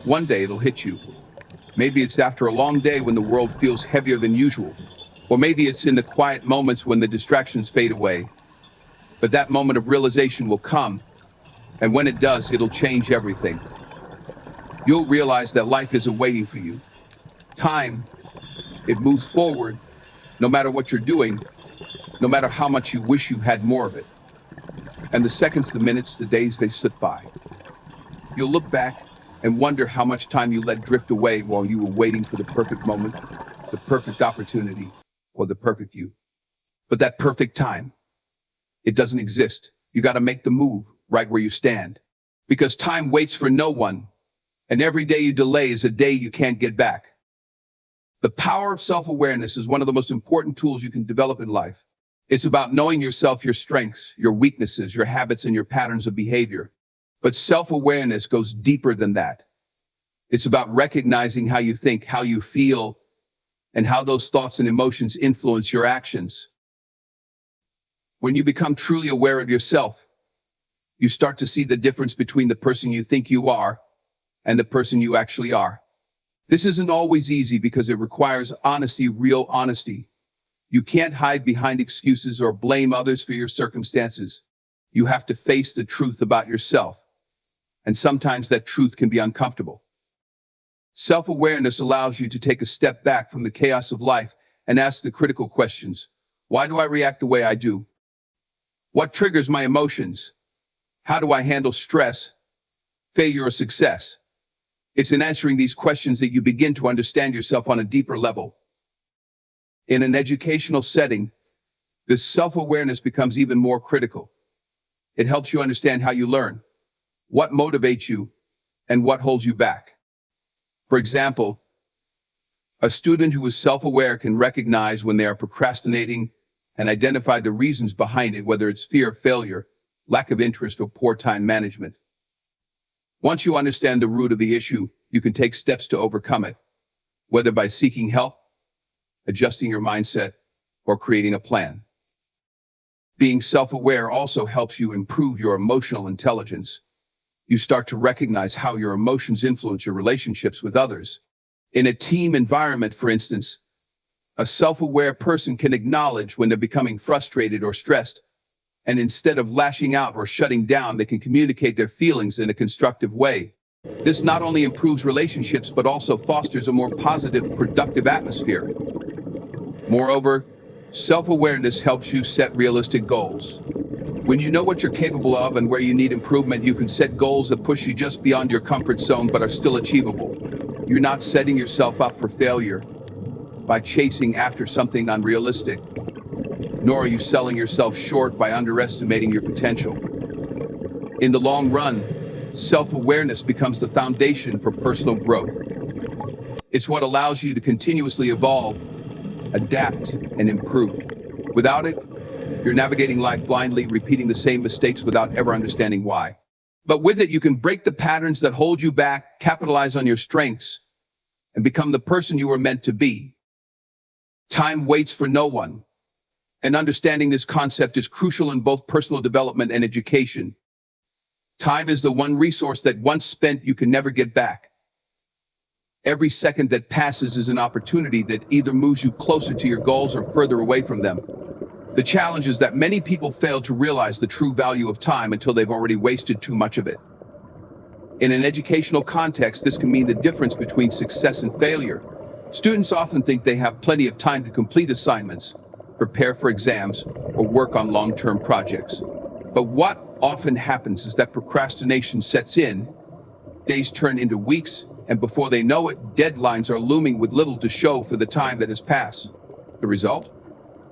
One day it'll hit you. Maybe it's after a long day when the world feels heavier than usual. Or maybe it's in the quiet moments when the distractions fade away. But that moment of realization will come, and when it does, it'll change everything. You'll realize that life isn't waiting for you. Time, it moves forward, no matter what you're doing, no matter how much you wish you had more of it. And the seconds, the minutes, the days, they slip by. You'll look back and wonder how much time you let drift away while you were waiting for the perfect moment, the perfect opportunity, or the perfect you. But that perfect time, it doesn't exist. You got to make the move right where you stand. Because time waits for no one, and every day you delay is a day you can't get back. The power of self-awareness is one of the most important tools you can develop in life. It's about knowing yourself, your strengths, your weaknesses, your habits, and your patterns of behavior. But self-awareness goes deeper than that. It's about recognizing how you think, how you feel, and how those thoughts and emotions influence your actions. When you become truly aware of yourself, you start to see the difference between the person you think you are and the person you actually are. This isn't always easy because it requires honesty, real honesty. You can't hide behind excuses or blame others for your circumstances. You have to face the truth about yourself. And sometimes that truth can be uncomfortable. Self-awareness allows you to take a step back from the chaos of life and ask the critical questions. Why do I react the way I do? What triggers my emotions? How do I handle stress, failure, or success? It's in answering these questions that you begin to understand yourself on a deeper level. In an educational setting, this self-awareness becomes even more critical. It helps you understand how you learn, what motivates you, and what holds you back. For example, a student who is self-aware can recognize when they are procrastinating and identify the reasons behind it, whether it's fear of failure, lack of interest, or poor time management. Once you understand the root of the issue, you can take steps to overcome it, whether by seeking help, adjusting your mindset, or creating a plan. Being self-aware also helps you improve your emotional intelligence. You start to recognize how your emotions influence your relationships with others. In a team environment, for instance, a self-aware person can acknowledge when they're becoming frustrated or stressed, and instead of lashing out or shutting down, they can communicate their feelings in a constructive way. This not only improves relationships, but also fosters a more positive, productive atmosphere. Moreover, self-awareness helps you set realistic goals. When you know what you're capable of and where you need improvement, you can set goals that push you just beyond your comfort zone but are still achievable. You're not setting yourself up for failure by chasing after something unrealistic, nor are you selling yourself short by underestimating your potential. In the long run, self-awareness becomes the foundation for personal growth. It's what allows you to continuously evolve, adapt, and improve. Without it, you're navigating life blindly, repeating the same mistakes without ever understanding why. But with it, you can break the patterns that hold you back, capitalize on your strengths, and become the person you were meant to be. Time waits for no one, and understanding this concept is crucial in both personal development and education. Time is the one resource that once spent, you can never get back. Every second that passes is an opportunity that either moves you closer to your goals or further away from them. The challenge is that many people fail to realize the true value of time until they've already wasted too much of it. In an educational context, this can mean the difference between success and failure. Students often think they have plenty of time to complete assignments, prepare for exams, or work on long-term projects. But what often happens is that procrastination sets in, days turn into weeks, and before they know it, deadlines are looming with little to show for the time that has passed. The result?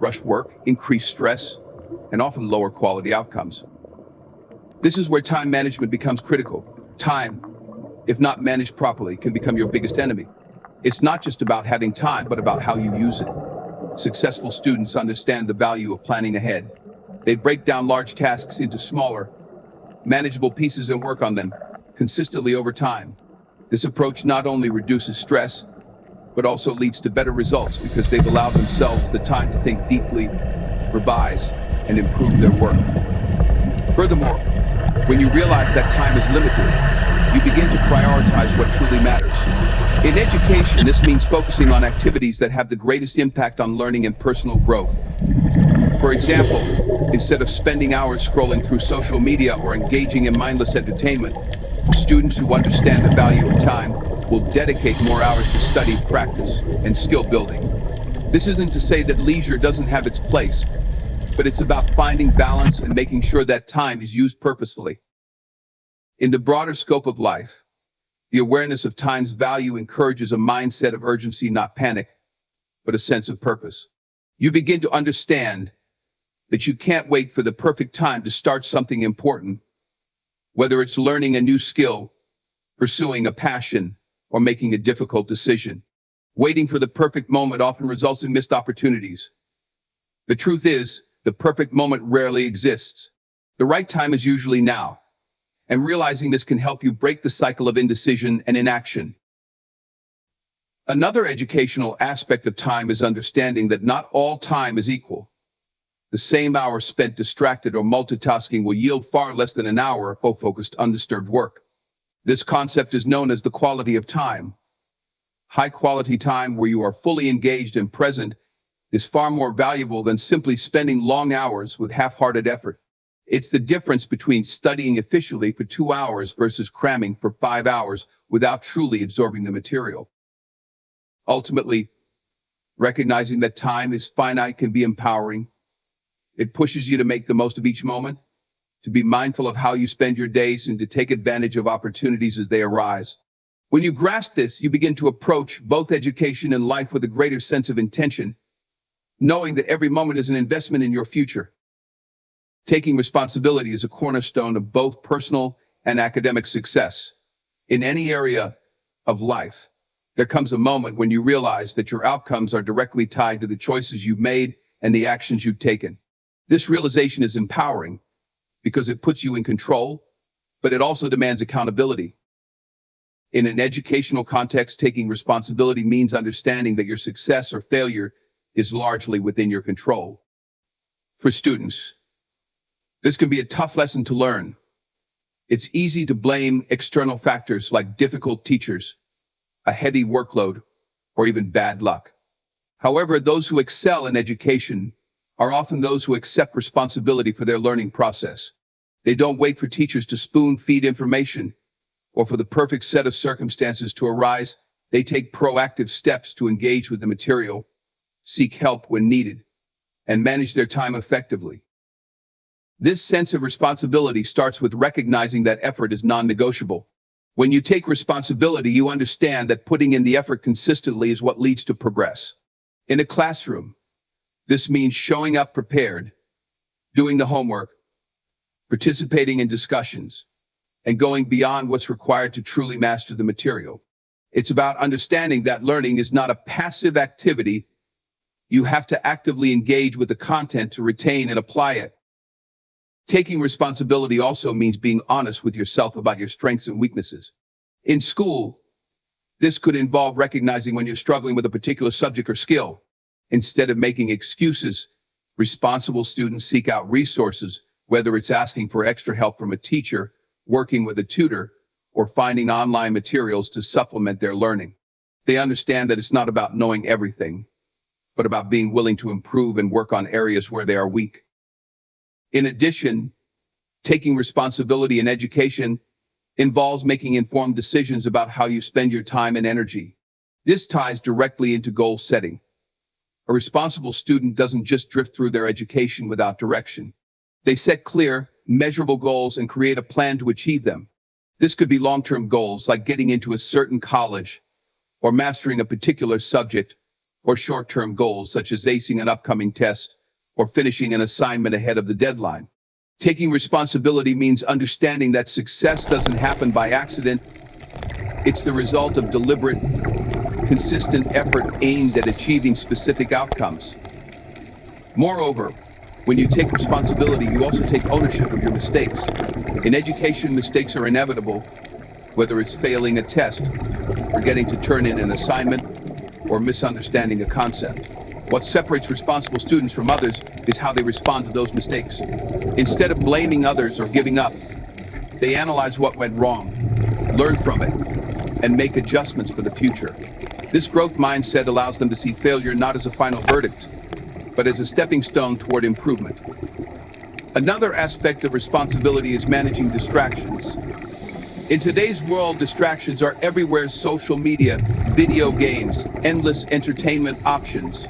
Rushed work, increased stress, and often lower quality outcomes. This is where time management becomes critical. Time, if not managed properly, can become your biggest enemy. It's not just about having time, but about how you use it. Successful students understand the value of planning ahead. They break down large tasks into smaller, manageable pieces and work on them consistently over time. This approach not only reduces stress, but also leads to better results because they've allowed themselves the time to think deeply, revise, and improve their work. Furthermore, when you realize that time is limited, You begin to prioritize what truly matters. In education, this means focusing on activities that have the greatest impact on learning and personal growth. For example, instead of spending hours scrolling through social media or engaging in mindless entertainment, students who understand the value of time will dedicate more hours to study, practice, and skill building. This isn't to say that leisure doesn't have its place, but it's about finding balance and making sure that time is used purposefully. In the broader scope of life, the awareness of time's value encourages a mindset of urgency, not panic, but a sense of purpose. You begin to understand that you can't wait for the perfect time to start something important, whether it's learning a new skill, pursuing a passion, or making a difficult decision. Waiting for the perfect moment often results in missed opportunities. The truth is, the perfect moment rarely exists. The right time is usually now, and realizing this can help you break the cycle of indecision and inaction. Another educational aspect of time is understanding that not all time is equal. The same hour spent distracted or multitasking will yield far less than an hour of focused, undisturbed work. This concept is known as the quality of time. High-quality time where you are fully engaged and present is far more valuable than simply spending long hours with half-hearted effort. It's the difference between studying efficiently for 2 hours versus cramming for 5 hours without truly absorbing the material. Ultimately, recognizing that time is finite can be empowering. It pushes you to make the most of each moment, to be mindful of how you spend your days, and to take advantage of opportunities as they arise. When you grasp this, you begin to approach both education and life with a greater sense of intention, knowing that every moment is an investment in your future. Taking responsibility is a cornerstone of both personal and academic success. In any area of life, there comes a moment when you realize that your outcomes are directly tied to the choices you've made and the actions you've taken. This realization is empowering because it puts you in control, but it also demands accountability. In an educational context, taking responsibility means understanding that your success or failure is largely within your control. For students, this can be a tough lesson to learn. It's easy to blame external factors like difficult teachers, a heavy workload, or even bad luck. However, those who excel in education are often those who accept responsibility for their learning process. They don't wait for teachers to spoon-feed information or for the perfect set of circumstances to arise. They take proactive steps to engage with the material, seek help when needed, and manage their time effectively. This sense of responsibility starts with recognizing that effort is non-negotiable. When you take responsibility, you understand that putting in the effort consistently is what leads to progress. In a classroom, this means showing up prepared, doing the homework, participating in discussions, and going beyond what's required to truly master the material. It's about understanding that learning is not a passive activity. You have to actively engage with the content to retain and apply it. Taking responsibility also means being honest with yourself about your strengths and weaknesses. In school, this could involve recognizing when you're struggling with a particular subject or skill. Instead of making excuses, responsible students seek out resources, whether it's asking for extra help from a teacher, working with a tutor, or finding online materials to supplement their learning. They understand that it's not about knowing everything, but about being willing to improve and work on areas where they are weak. In addition, taking responsibility in education involves making informed decisions about how you spend your time and energy. This ties directly into goal setting. A responsible student doesn't just drift through their education without direction. They set clear, measurable goals and create a plan to achieve them. This could be long-term goals like getting into a certain college or mastering a particular subject, or short-term goals such as acing an upcoming test or finishing an assignment ahead of the deadline. Taking responsibility means understanding that success doesn't happen by accident. It's the result of deliberate, consistent effort aimed at achieving specific outcomes. Moreover, when you take responsibility, you also take ownership of your mistakes. In education, mistakes are inevitable, whether it's failing a test, forgetting to turn in an assignment, or misunderstanding a concept. What separates responsible students from others is how they respond to those mistakes. Instead of blaming others or giving up, they analyze what went wrong, learn from it, and make adjustments for the future. This growth mindset allows them to see failure not as a final verdict, but as a stepping stone toward improvement. Another aspect of responsibility is managing distractions. In today's world, distractions are everywhere: social media, video games, endless entertainment options.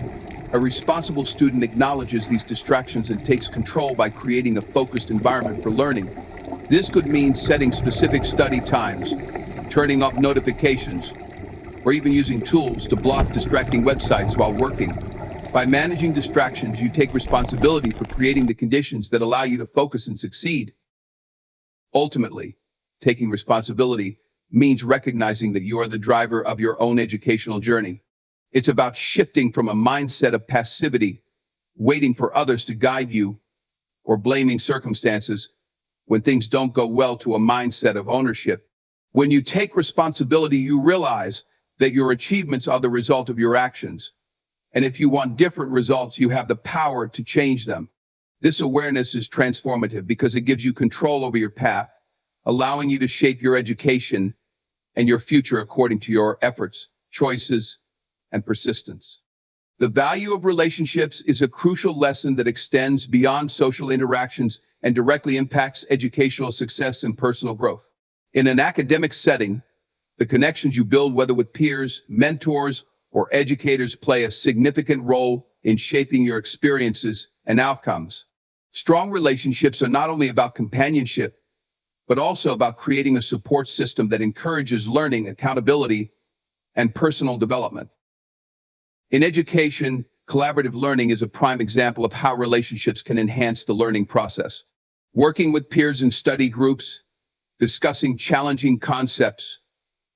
A responsible student acknowledges these distractions and takes control by creating a focused environment for learning. This could mean setting specific study times, turning off notifications, or even using tools to block distracting websites while working. By managing distractions, you take responsibility for creating the conditions that allow you to focus and succeed. Ultimately, taking responsibility means recognizing that you are the driver of your own educational journey. It's about shifting from a mindset of passivity, waiting for others to guide you, or blaming circumstances when things don't go well, to a mindset of ownership. When you take responsibility, you realize that your achievements are the result of your actions. And if you want different results, you have the power to change them. This awareness is transformative because it gives you control over your path, allowing you to shape your education and your future according to your efforts, choices, and persistence. The value of relationships is a crucial lesson that extends beyond social interactions and directly impacts educational success and personal growth. In an academic setting, the connections you build, whether with peers, mentors, or educators, play a significant role in shaping your experiences and outcomes. Strong relationships are not only about companionship, but also about creating a support system that encourages learning, accountability, and personal development. In education, collaborative learning is a prime example of how relationships can enhance the learning process. Working with peers in study groups, discussing challenging concepts,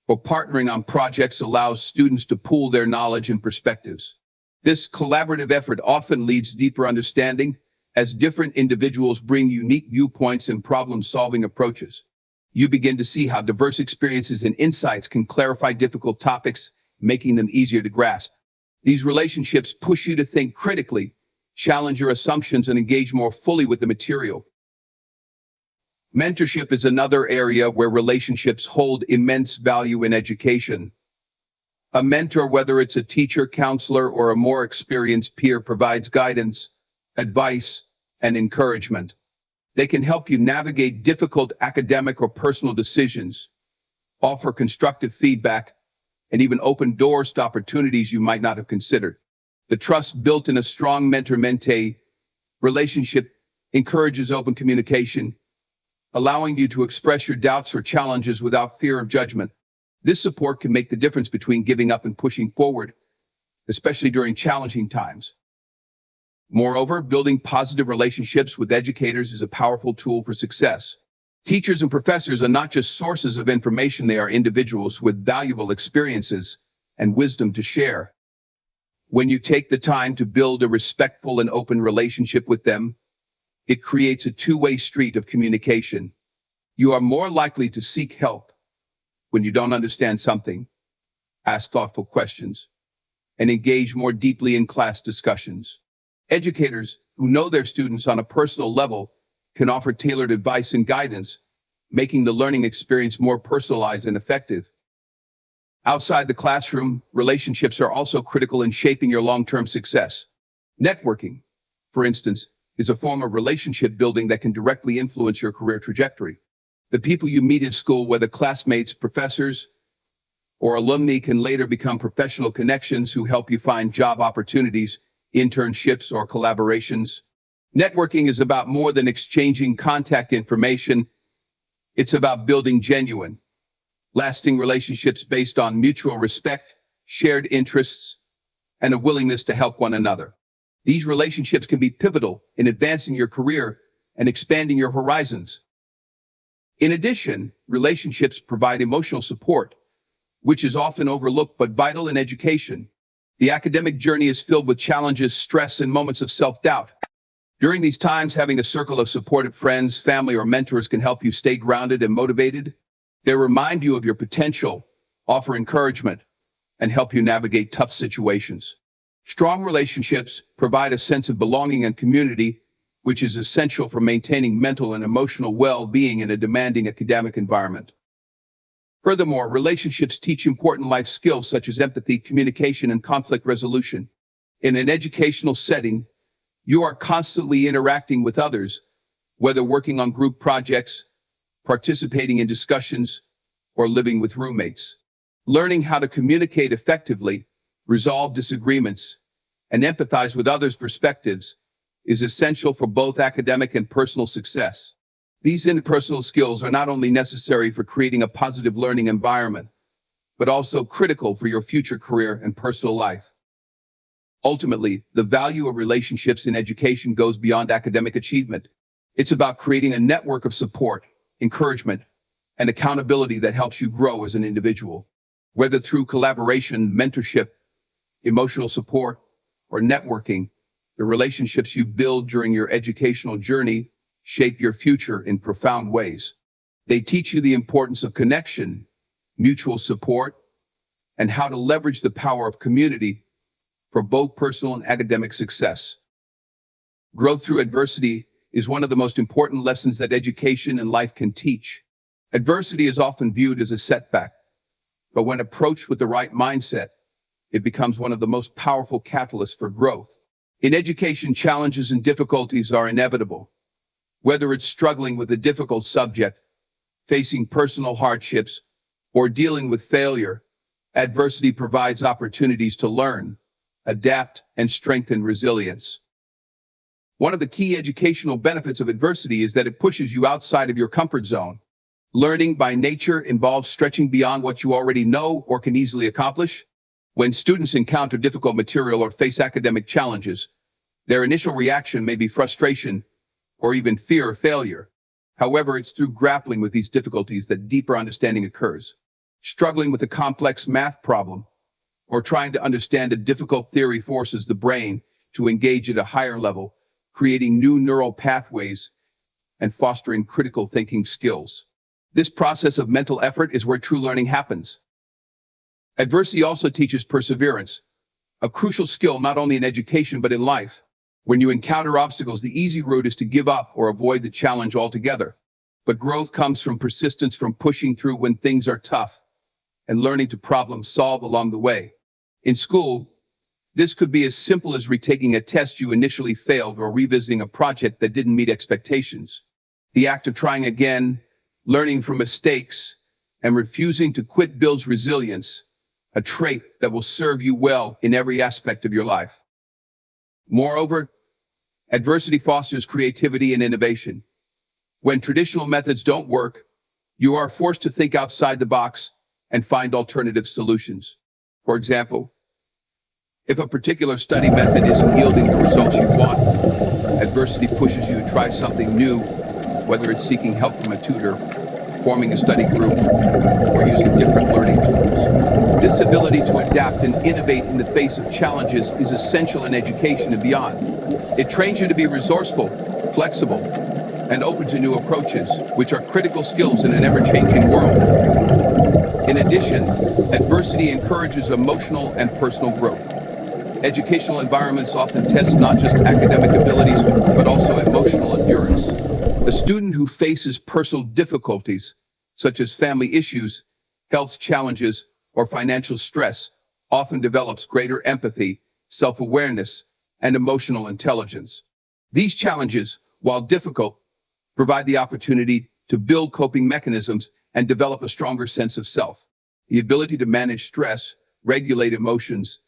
or partnering on projects allows students to pool their knowledge and perspectives. This collaborative effort often leads to deeper understanding, as different individuals bring unique viewpoints and problem-solving approaches. You begin to see how diverse experiences and insights can clarify difficult topics, making them easier to grasp. These relationships push you to think critically, challenge your assumptions, and engage more fully with the material. Mentorship is another area where relationships hold immense value in education. A mentor, whether it's a teacher, counselor, or a more experienced peer, provides guidance, advice, and encouragement. They can help you navigate difficult academic or personal decisions, offer constructive feedback, and even open doors to opportunities you might not have considered. The trust built in a strong mentor-mentee relationship encourages open communication, allowing you to express your doubts or challenges without fear of judgment. This support can make the difference between giving up and pushing forward, especially during challenging times. Moreover, building positive relationships with educators is a powerful tool for success. Teachers and professors are not just sources of information, they are individuals with valuable experiences and wisdom to share. When you take the time to build a respectful and open relationship with them, it creates a two-way street of communication. You are more likely to seek help when you don't understand something, ask thoughtful questions, and engage more deeply in class discussions. Educators who know their students on a personal level can offer tailored advice and guidance, making the learning experience more personalized and effective. Outside the classroom, relationships are also critical in shaping your long-term success. Networking, for instance, is a form of relationship building that can directly influence your career trajectory. The people you meet in school, whether classmates, professors, or alumni, can later become professional connections who help you find job opportunities, internships, or collaborations. Networking is about more than exchanging contact information. It's about building genuine, lasting relationships based on mutual respect, shared interests, and a willingness to help one another. These relationships can be pivotal in advancing your career and expanding your horizons. In addition, relationships provide emotional support, which is often overlooked but vital in education. The academic journey is filled with challenges, stress, and moments of self-doubt. During these times, having a circle of supportive friends, family, or mentors can help you stay grounded and motivated. They remind you of your potential, offer encouragement, and help you navigate tough situations. Strong relationships provide a sense of belonging and community, which is essential for maintaining mental and emotional well-being in a demanding academic environment. Furthermore, relationships teach important life skills such as empathy, communication, and conflict resolution. In an educational setting, you are constantly interacting with others, whether working on group projects, participating in discussions, or living with roommates. Learning how to communicate effectively, resolve disagreements, and empathize with others' perspectives is essential for both academic and personal success. These interpersonal skills are not only necessary for creating a positive learning environment, but also critical for your future career and personal life. Ultimately, the value of relationships in education goes beyond academic achievement. It's about creating a network of support, encouragement, and accountability that helps you grow as an individual. Whether through collaboration, mentorship, emotional support, or networking, the relationships you build during your educational journey shape your future in profound ways. They teach you the importance of connection, mutual support, and how to leverage the power of community for both personal and academic success. Growth through adversity is one of the most important lessons that education and life can teach. Adversity is often viewed as a setback, but when approached with the right mindset, it becomes one of the most powerful catalysts for growth. In education, challenges and difficulties are inevitable. Whether it's struggling with a difficult subject, facing personal hardships, or dealing with failure, adversity provides opportunities to learn, adapt, and strengthen resilience. One of the key educational benefits of adversity is that it pushes you outside of your comfort zone. Learning by nature involves stretching beyond what you already know or can easily accomplish. When students encounter difficult material or face academic challenges, their initial reaction may be frustration or even fear of failure. However, it's through grappling with these difficulties that deeper understanding occurs. Struggling with a complex math problem or trying to understand a difficult theory forces the brain to engage at a higher level, creating new neural pathways and fostering critical thinking skills. This process of mental effort is where true learning happens. Adversity also teaches perseverance, a crucial skill not only in education but in life. When you encounter obstacles, the easy route is to give up or avoid the challenge altogether. But growth comes from persistence, from pushing through when things are tough, and learning to problem solve along the way. In school, this could be as simple as retaking a test you initially failed or revisiting a project that didn't meet expectations. The act of trying again, learning from mistakes, and refusing to quit builds resilience, a trait that will serve you well in every aspect of your life. Moreover, adversity fosters creativity and innovation. When traditional methods don't work, you are forced to think outside the box and find alternative solutions. For example, if a particular study method isn't yielding the results you want, adversity pushes you to try something new, whether it's seeking help from a tutor, forming a study group, or using different learning tools. This ability to adapt and innovate in the face of challenges is essential in education and beyond. It trains you to be resourceful, flexible, and open to new approaches, which are critical skills in an ever-changing world. In addition, adversity encourages emotional and personal growth. Educational environments often test not just academic abilities, but also emotional endurance. A student who faces personal difficulties, such as family issues, health challenges, or financial stress, often develops greater empathy, self-awareness, and emotional intelligence. These challenges, while difficult, provide the opportunity to build coping mechanisms and develop a stronger sense of self. The ability to manage stress, regulate emotions,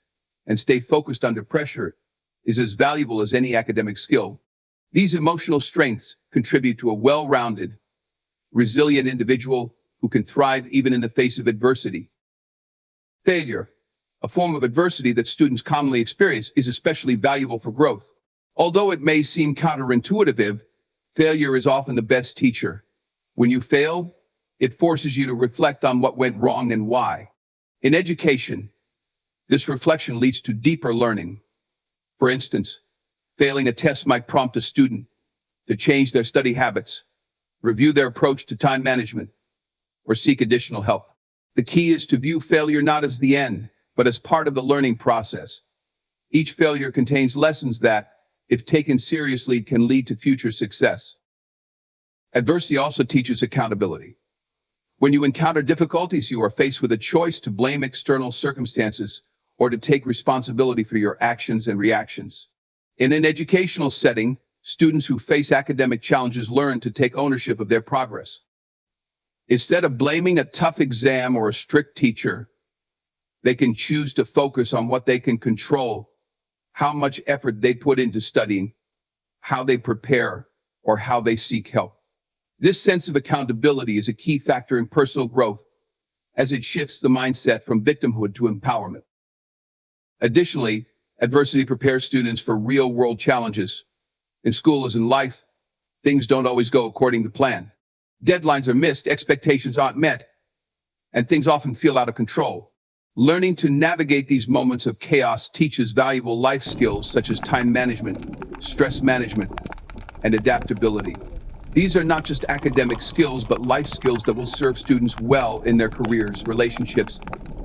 and stay focused under pressure is as valuable as any academic skill. These emotional strengths contribute to a well-rounded, resilient individual who can thrive even in the face of adversity. Failure, a form of adversity that students commonly experience, is especially valuable for growth. Although it may seem counterintuitive, failure is often the best teacher. When you fail, it forces you to reflect on what went wrong and why. In education, this reflection leads to deeper learning. For instance, failing a test might prompt a student to change their study habits, review their approach to time management, or seek additional help. The key is to view failure not as the end, but as part of the learning process. Each failure contains lessons that, if taken seriously, can lead to future success. Adversity also teaches accountability. When you encounter difficulties, you are faced with a choice to blame external circumstances or to take responsibility for your actions and reactions. In an educational setting, students who face academic challenges learn to take ownership of their progress. Instead of blaming a tough exam or a strict teacher, they can choose to focus on what they can control, how much effort they put into studying, how they prepare, or how they seek help. This sense of accountability is a key factor in personal growth as it shifts the mindset from victimhood to empowerment. Additionally, adversity prepares students for real-world challenges. In school as in life, things don't always go according to plan. Deadlines are missed, expectations aren't met, and things often feel out of control. Learning to navigate these moments of chaos teaches valuable life skills such as time management, stress management, and adaptability. These are not just academic skills, but life skills that will serve students well in their careers, relationships,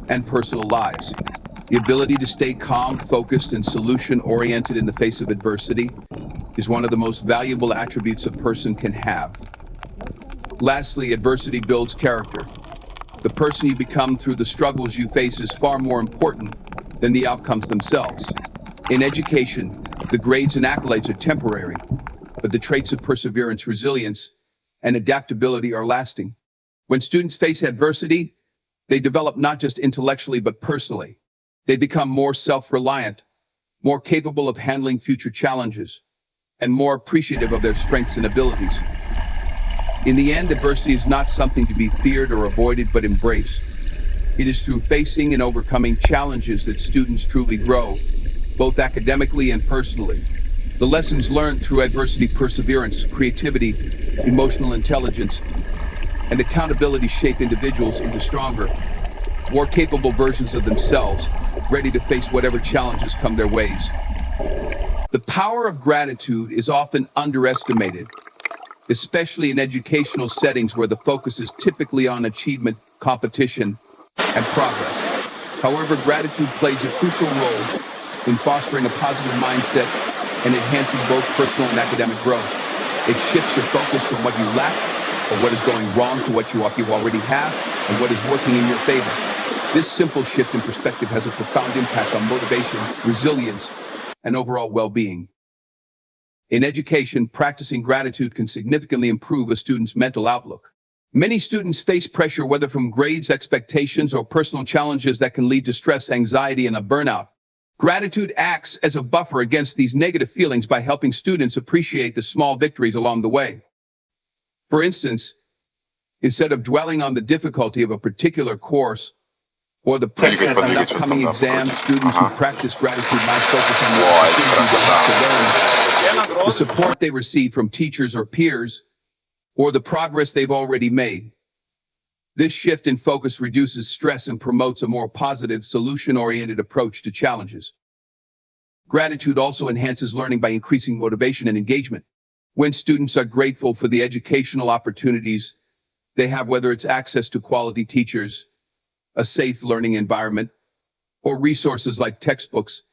and personal lives. The ability to stay calm, focused, and solution-oriented in the face of adversity is one of the most valuable attributes a person can have. Lastly, adversity builds character. The person you become through the struggles you face is far more important than the outcomes themselves. In education, the grades and accolades are temporary, but the traits of perseverance, resilience, and adaptability are lasting. When students face adversity, they develop not just intellectually but personally. They become more self-reliant, more capable of handling future challenges, and more appreciative of their strengths and abilities. In the end, adversity is not something to be feared or avoided but embraced. It is through facing and overcoming challenges that students truly grow, both academically and personally. The lessons learned through adversity, perseverance, creativity, emotional intelligence, and accountability shape individuals into stronger, more capable versions of themselves, ready to face whatever challenges come their ways. The power of gratitude is often underestimated, especially in educational settings where the focus is typically on achievement, competition, and progress. However, gratitude plays a crucial role in fostering a positive mindset and enhancing both personal and academic growth. It shifts your focus from what you lack or what is going wrong to what you already have and what is working in your favor. This simple shift in perspective has a profound impact on motivation, resilience, and overall well-being. In education, practicing gratitude can significantly improve a student's mental outlook. Many students face pressure, whether from grades, expectations, or personal challenges that can lead to stress, anxiety, and a burnout. Gratitude acts as a buffer against these negative feelings by helping students appreciate the small victories along the way. For instance, instead of dwelling on the difficulty of a particular course or the pressure of an upcoming exam, students who practice gratitude might focus on the opportunities they have to learn, the support they receive from teachers or peers, or the progress they've already made. This shift in focus reduces stress and promotes a more positive, solution-oriented approach to challenges. Gratitude also enhances learning by increasing motivation and engagement. When students are grateful for the educational opportunities they have, whether it's access to quality teachers, a safe learning environment, or resources like textbooks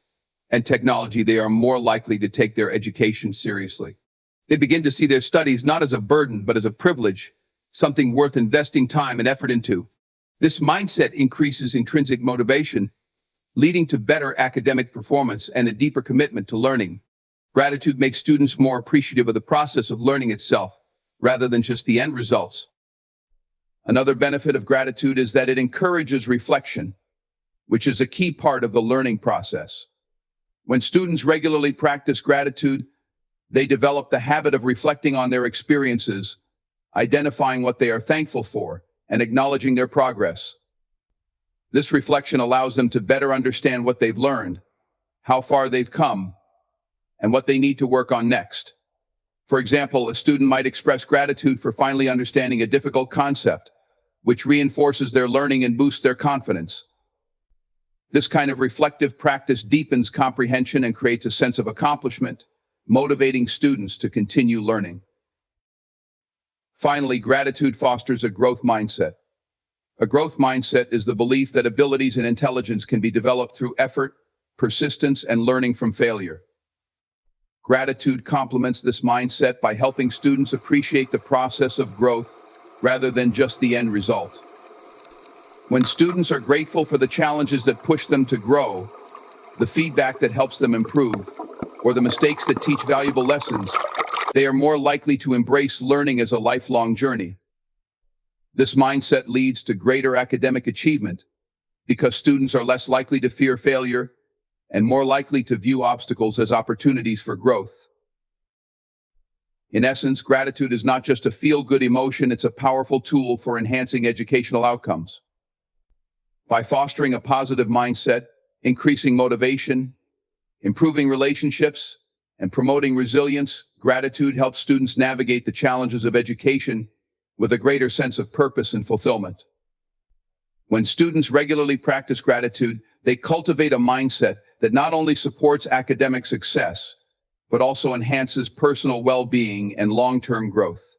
and technology, they are more likely to take their education seriously. They begin to see their studies not as a burden, but as a privilege, something worth investing time and effort into. This mindset increases intrinsic motivation, leading to better academic performance and a deeper commitment to learning. Gratitude makes students more appreciative of the process of learning itself, rather than just the end results. Another benefit of gratitude is that it encourages reflection, which is a key part of the learning process. When students regularly practice gratitude, they develop the habit of reflecting on their experiences, identifying what they are thankful for, and acknowledging their progress. This reflection allows them to better understand what they've learned, how far they've come, and what they need to work on next. For example, a student might express gratitude for finally understanding a difficult concept, which reinforces their learning and boosts their confidence. This kind of reflective practice deepens comprehension and creates a sense of accomplishment, motivating students to continue learning. Finally, gratitude fosters a growth mindset. A growth mindset is the belief that abilities and intelligence can be developed through effort, persistence, and learning from failure. Gratitude complements this mindset by helping students appreciate the process of growth rather than just the end result. When students are grateful for the challenges that push them to grow, the feedback that helps them improve, or the mistakes that teach valuable lessons, they are more likely to embrace learning as a lifelong journey. This mindset leads to greater academic achievement because students are less likely to fear failure and more likely to view obstacles as opportunities for growth. In essence, gratitude is not just a feel-good emotion, it's a powerful tool for enhancing educational outcomes. By fostering a positive mindset, increasing motivation, improving relationships, and promoting resilience, gratitude helps students navigate the challenges of education with a greater sense of purpose and fulfillment. When students regularly practice gratitude, they cultivate a mindset that not only supports academic success, but also enhances personal well-being and long-term growth.